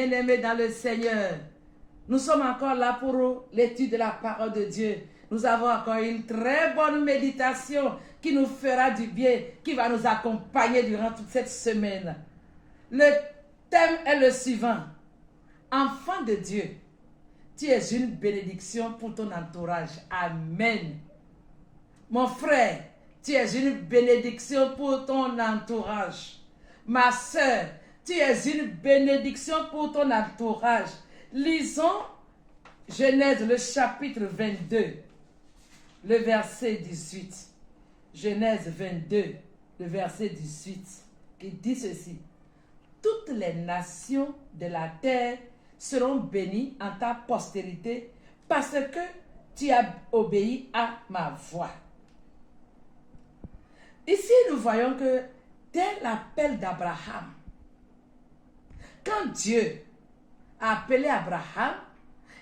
bien-aimés dans le Seigneur, nous sommes encore là pour l'étude de la parole de Dieu. Nous avons encore une très bonne méditation qui nous fera du bien, qui va nous accompagner durant toute cette semaine. Le thème est le suivant. Enfant de Dieu, tu es une bénédiction pour ton entourage. Amen. Mon frère, tu es une bénédiction pour ton entourage. Ma soeur, tu es une bénédiction pour ton entourage. Lisons Genèse, le chapitre 22, le verset 18. Genèse 22, le verset 18, qui dit ceci. Toutes les nations de la terre seront bénies en ta postérité parce que tu as obéi à ma voix. Ici, nous voyons que dès l'appel d'Abraham, quand Dieu a appelé Abraham,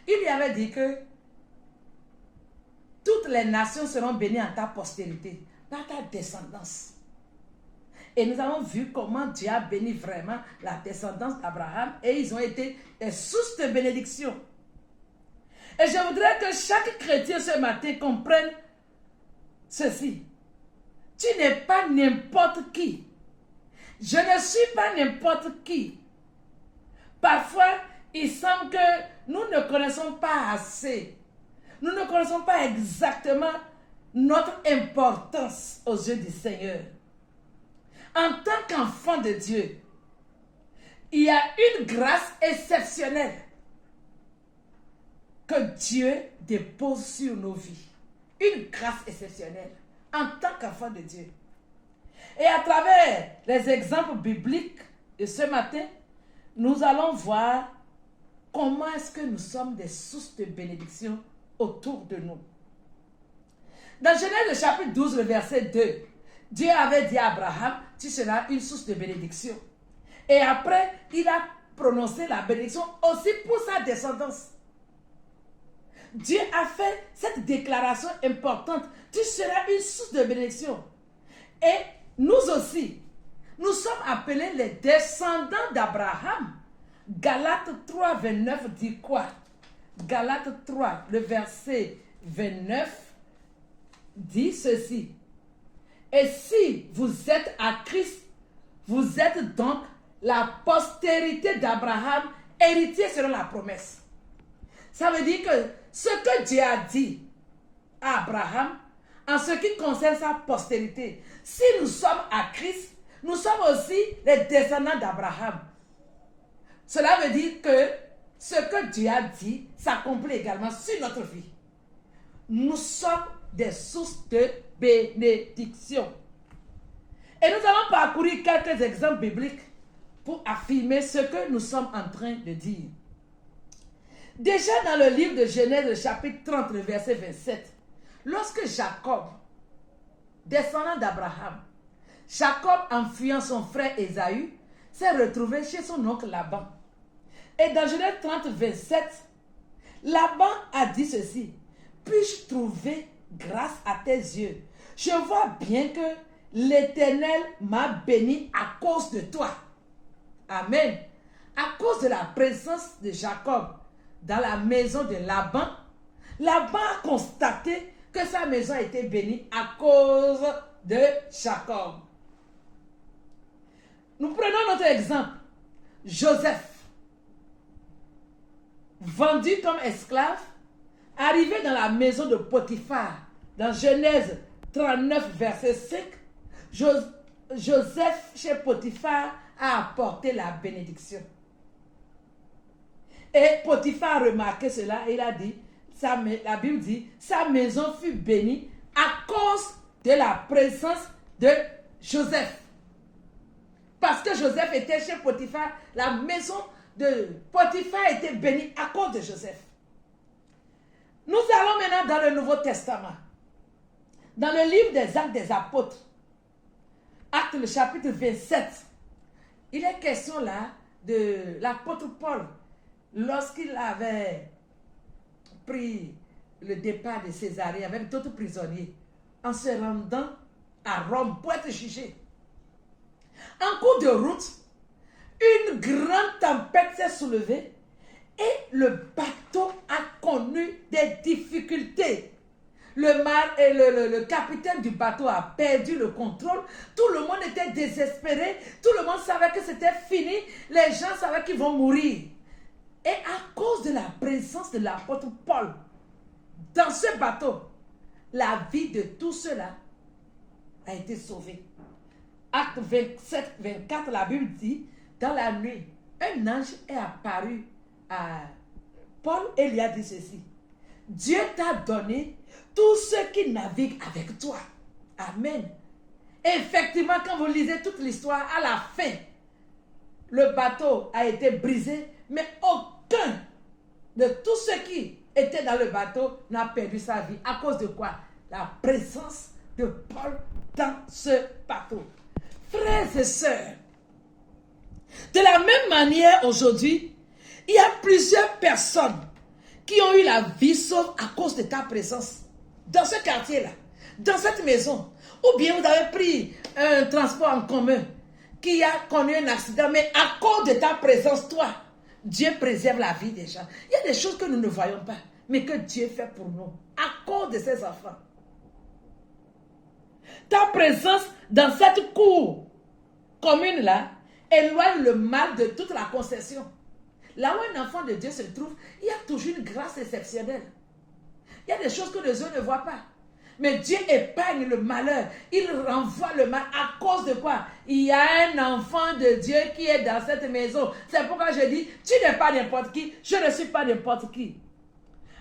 il lui avait dit que toutes les nations seront bénies en ta postérité, dans ta descendance. Et nous avons vu comment Dieu a béni vraiment la descendance d'Abraham et ils ont été des sources de bénédiction. Et je voudrais que chaque chrétien ce matin comprenne ceci. Tu n'es pas n'importe qui. Je ne suis pas n'importe qui. Parfois, il semble que nous ne connaissons pas assez. Nous ne connaissons pas exactement notre importance aux yeux du Seigneur. En tant qu'enfant de Dieu, il y a une grâce exceptionnelle que Dieu dépose sur nos vies. Une grâce exceptionnelle en tant qu'enfant de Dieu. Et à travers les exemples bibliques de ce matin, nous allons voir comment est-ce que nous sommes des sources de bénédiction autour de nous. Dans Genèse, le chapitre 12, le verset 2, Dieu avait dit à Abraham, tu seras une source de bénédiction. Et après, il a prononcé la bénédiction aussi pour sa descendance. Dieu a fait cette déclaration importante. Tu seras une source de bénédiction. Et nous aussi, nous sommes appelés les descendants d'Abraham. Galates 3, 29 dit quoi? Galates 3, le verset 29 dit ceci. Et si vous êtes à Christ, vous êtes donc la postérité d'Abraham, héritier selon la promesse. Ça veut dire que ce que Dieu a dit à Abraham, en ce qui concerne sa postérité, si nous sommes à Christ, nous sommes aussi les descendants d'Abraham. Cela veut dire que ce que Dieu a dit s'accomplit également sur notre vie. Nous sommes des sources de bénédiction. Et nous allons parcourir quelques exemples bibliques pour affirmer ce que nous sommes en train de dire. Déjà dans le livre de Genèse, le chapitre 30, le verset 27, lorsque Jacob, descendant d'Abraham, Jacob, en fuyant son frère Ésaü, s'est retrouvé chez son oncle Laban. Et dans Genèse 30, 27, Laban a dit ceci. Puis-je trouver grâce à tes yeux? Je vois bien que l'Éternel m'a béni à cause de toi. Amen. À cause de la présence de Jacob dans la maison de Laban, Laban a constaté que sa maison a été bénie à cause de Jacob. Nous prenons notre exemple. Joseph, vendu comme esclave, arrivé dans la maison de Potiphar, dans Genèse 39, verset 5, Joseph, chez Potiphar, a apporté la bénédiction. Et Potiphar a remarqué cela et il a dit, la Bible dit, sa maison fut bénie à cause de la présence de Joseph. Parce que Joseph était chez Potiphar, la maison de Potiphar était bénie à cause de Joseph. Nous allons maintenant dans le Nouveau Testament. Dans le livre des Actes des Apôtres, Actes le chapitre 27, il est question là de l'apôtre Paul lorsqu'il avait pris le départ de Césarée avec d'autres prisonniers en se rendant à Rome pour être jugé. En cours de route, une grande tempête s'est soulevée et le bateau a connu des difficultés. Le capitaine du bateau a perdu le contrôle. Tout le monde était désespéré. Tout le monde savait que c'était fini. Les gens savaient qu'ils vont mourir. Et à cause de la présence de l'apôtre Paul dans ce bateau, la vie de tous ceux-là a été sauvée. Acte 27, 24, la Bible dit, dans la nuit, un ange est apparu à Paul et lui a dit ceci. Dieu t'a donné tous ceux qui naviguent avec toi. Amen. Effectivement, quand vous lisez toute l'histoire, à la fin, le bateau a été brisé, mais aucun de tous ceux qui étaient dans le bateau n'a perdu sa vie. À cause de quoi? La présence de Paul dans ce bateau. Frères et sœurs, de la même manière aujourd'hui, il y a plusieurs personnes qui ont eu la vie sauve à cause de ta présence. Dans ce quartier-là, dans cette maison, ou bien vous avez pris un transport en commun qui a connu un accident, mais à cause de ta présence, toi, Dieu préserve la vie des gens. Il y a des choses que nous ne voyons pas, mais que Dieu fait pour nous, à cause de ses enfants. Ta présence dans cette cour commune-là éloigne le mal de toute la concession. Là où un enfant de Dieu se trouve, il y a toujours une grâce exceptionnelle. Il y a des choses que les yeux ne voient pas. Mais Dieu épargne le malheur. Il renvoie le mal. À cause de quoi? Il y a un enfant de Dieu qui est dans cette maison. C'est pourquoi je dis, tu n'es pas n'importe qui. Je ne suis pas n'importe qui.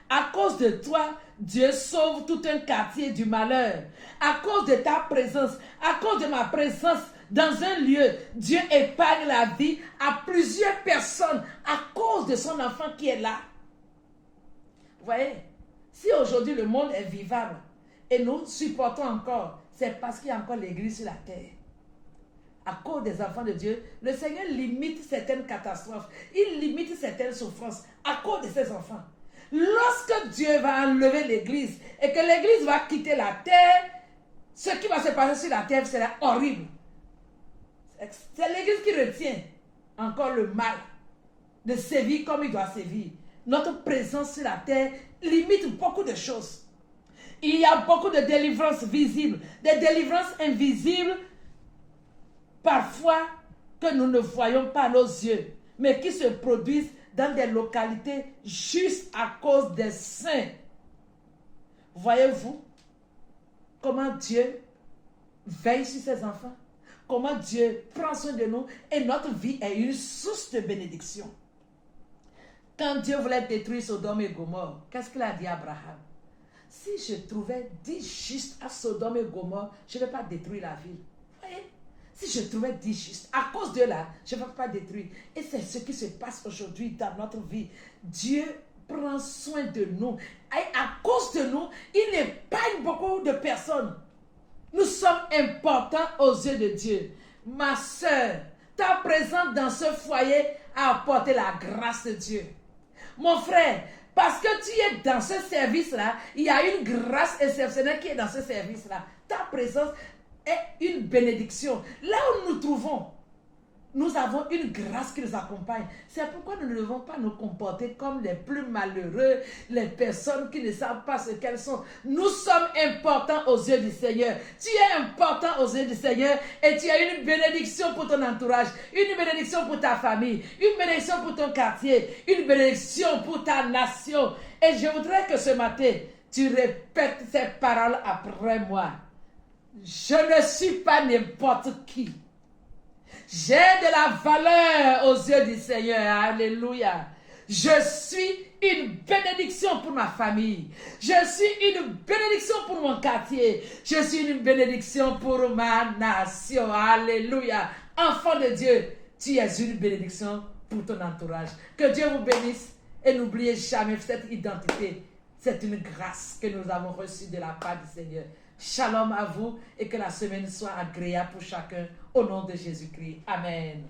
À cause de toi, Dieu sauve tout un quartier du malheur. À cause de ta présence, à cause de ma présence dans un lieu, Dieu épargne la vie à plusieurs personnes à cause de son enfant qui est là. Vous voyez? Si aujourd'hui le monde est vivable et nous supportons encore, c'est parce qu'il y a encore l'église sur la terre. À cause des enfants de Dieu, le Seigneur limite certaines catastrophes. Il limite certaines souffrances à cause de ses enfants. Lorsque Dieu va enlever l'église et que l'église va quitter la terre, ce qui va se passer sur la terre sera horrible. C'est l'église qui retient encore le mal de sévir comme il doit sévir. Notre présence sur la terre limite beaucoup de choses. Il y a beaucoup de délivrances visibles, des délivrances invisibles, parfois que nous ne voyons pas à nos yeux, mais qui se produisent dans des localités juste à cause des saints. Voyez-vous comment Dieu veille sur ses enfants? Comment Dieu prend soin de nous et notre vie est une source de bénédiction. Quand Dieu voulait détruire Sodome et Gomorrhe, qu'est-ce qu'il a dit à Abraham? Si je trouvais 10 justes à Sodome et Gomorrhe, je ne vais pas détruire la ville. Vous voyez? Si je trouvais 10 justes, à cause de là, je ne vais pas détruire. Et c'est ce qui se passe aujourd'hui dans notre vie. Dieu prend soin de nous. Et à cause de nous, il épargne beaucoup de personnes. Nous sommes importants aux yeux de Dieu. Ma soeur, ta présence dans ce foyer a apporté la grâce de Dieu. Mon frère, parce que tu es dans ce service-là, il y a une grâce exceptionnelle qui est dans ce service-là. Ta présence est une bénédiction. Là où nous nous trouvons, nous avons une grâce qui nous accompagne. C'est pourquoi nous ne devons pas nous comporter comme les plus malheureux, les personnes qui ne savent pas ce qu'elles sont. Nous sommes importants aux yeux du Seigneur. Tu es important aux yeux du Seigneur et tu as une bénédiction pour ton entourage, une bénédiction pour ta famille, une bénédiction pour ton quartier, une bénédiction pour ta nation. Et je voudrais que ce matin, tu répètes ces paroles après moi. Je ne suis pas n'importe qui. J'ai de la valeur aux yeux du Seigneur. Alléluia. Je suis une bénédiction pour ma famille. Je suis une bénédiction pour mon quartier. Je suis une bénédiction pour ma nation. Alléluia. Enfant de Dieu, tu es une bénédiction pour ton entourage. Que Dieu vous bénisse et n'oubliez jamais cette identité. C'est une grâce que nous avons reçue de la part du Seigneur. Shalom à vous et que la semaine soit agréable pour chacun au nom de Jésus-Christ. Amen.